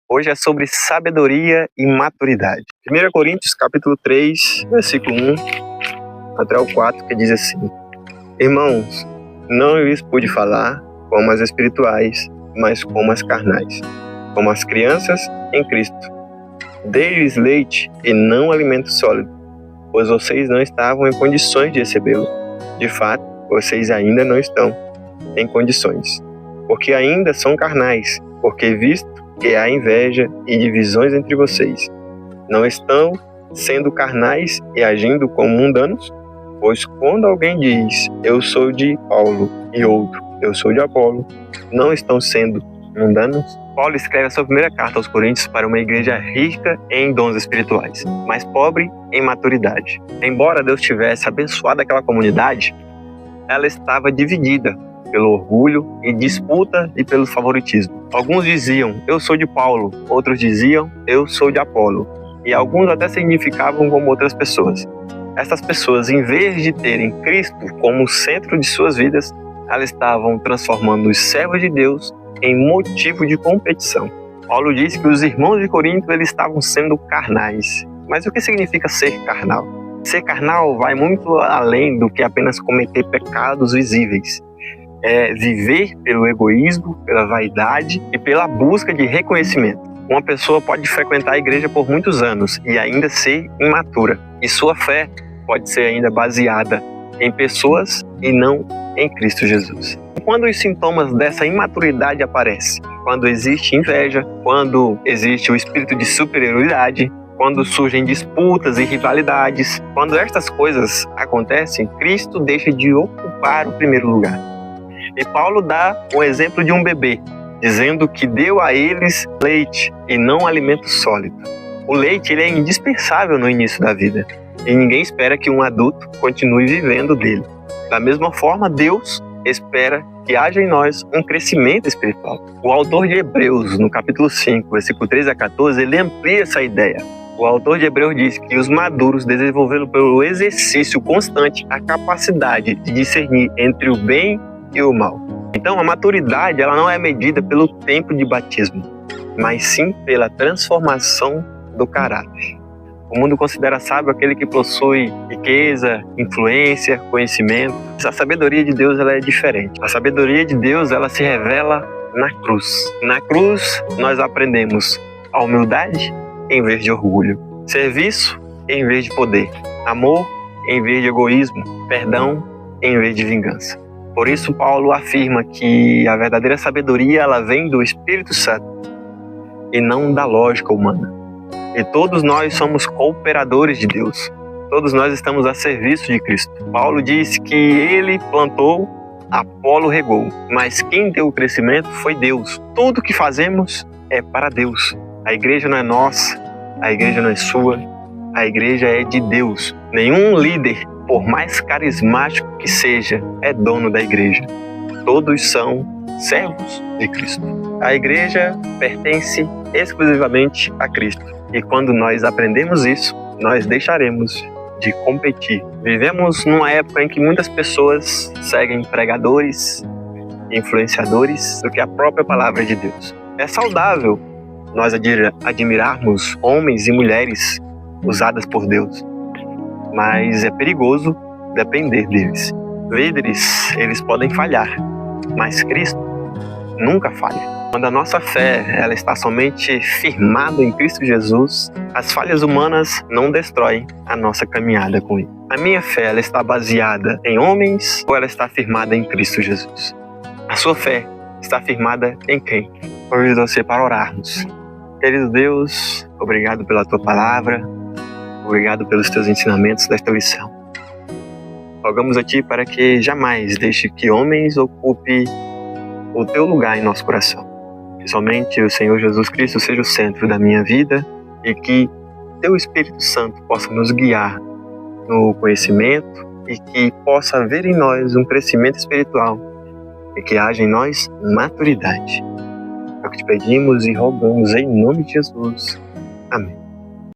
Hoje é sobre sabedoria e maturidade. 1 Coríntios capítulo 3, versículo 1 até o 4, que diz assim: Irmãos, não lhes pude falar como as espirituais, mas como as carnais, como as crianças em Cristo. Dei-lhes leite e não alimento sólido, pois vocês não estavam em condições de recebê-lo. De fato, vocês ainda não estão em condições, porque ainda são carnais, porque visto que há inveja e divisões entre vocês, não estão sendo carnais e agindo como mundanos? Pois quando alguém diz, eu sou de Paulo, e outro, eu sou de Apolo, não estão sendo mundanos? Paulo escreve a sua primeira carta aos Coríntios para uma igreja rica em dons espirituais, mas pobre em maturidade. Embora Deus tivesse abençoado aquela comunidade, ela estava dividida pelo orgulho e disputa e pelo favoritismo. Alguns diziam, eu sou de Paulo, outros diziam, eu sou de Apolo, e alguns até se identificavam como outras pessoas. Essas pessoas, em vez de terem Cristo como o centro de suas vidas, elas estavam transformando os servos de Deus em motivo de competição. Paulo diz que os irmãos de Corinto eles estavam sendo carnais. Mas o que significa ser carnal? Ser carnal vai muito além do que apenas cometer pecados visíveis. É viver pelo egoísmo, pela vaidade e pela busca de reconhecimento. Uma pessoa pode frequentar a igreja por muitos anos e ainda ser imatura. E sua fé pode ser ainda baseada em pessoas e não em Cristo Jesus. Quando os sintomas dessa imaturidade aparecem, quando existe inveja, quando existe o espírito de superioridade, quando surgem disputas e rivalidades, quando estas coisas acontecem, Cristo deixa de ocupar o primeiro lugar. E Paulo dá o exemplo de um bebê, dizendo que deu a eles leite e não alimento sólido. O leite ele é indispensável no início da vida e ninguém espera que um adulto continue vivendo dele. Da mesma forma, Deus espera que haja em nós um crescimento espiritual. O autor de Hebreus, no capítulo 5, versículo 13 a 14, ele amplia essa ideia. O autor de Hebreus diz que os maduros desenvolveram pelo exercício constante a capacidade de discernir entre o bem e o mal. Então, a maturidade ela não é medida pelo tempo de batismo, mas sim pela transformação do caráter. O mundo considera sábio aquele que possui riqueza, influência, conhecimento. A sabedoria de Deus ela é diferente. A sabedoria de Deus ela se revela na cruz. Na cruz, nós aprendemos a humildade em vez de orgulho, serviço em vez de poder, amor em vez de egoísmo, perdão em vez de vingança. Por isso, Paulo afirma que a verdadeira sabedoria ela vem do Espírito Santo e não da lógica humana. E todos nós somos cooperadores de Deus. Todos nós estamos a serviço de Cristo. Paulo diz que ele plantou, Apolo regou, mas quem deu o crescimento foi Deus. Tudo que fazemos é para Deus. A igreja não é nossa, a igreja não é sua, a igreja é de Deus. Nenhum líder, por mais carismático que seja, é dono da igreja. Todos são servos de Cristo. A igreja pertence exclusivamente a Cristo. E quando nós aprendemos isso, nós deixaremos de competir. Vivemos numa época em que muitas pessoas seguem pregadores, influenciadores, do que a própria palavra de Deus. É saudável nós admirarmos homens e mulheres usadas por Deus, mas é perigoso depender deles. Líderes, eles podem falhar, mas Cristo nunca falha. Quando a nossa fé ela está somente firmada em Cristo Jesus, as falhas humanas não destroem a nossa caminhada com Ele. A minha fé ela está baseada em homens ou ela está firmada em Cristo Jesus? A sua fé está firmada em quem? Convido você para orarmos. Querido Deus, obrigado pela Tua palavra, obrigado pelos Teus ensinamentos desta lição. Rogamos a Ti para que jamais deixe que homens ocupem o Teu lugar em nosso coração. Que somente o Senhor Jesus Cristo seja o centro da minha vida e que Teu Espírito Santo possa nos guiar no conhecimento e que possa haver em nós um crescimento espiritual e que haja em nós maturidade. É o que te pedimos e rogamos em nome de Jesus. Amém.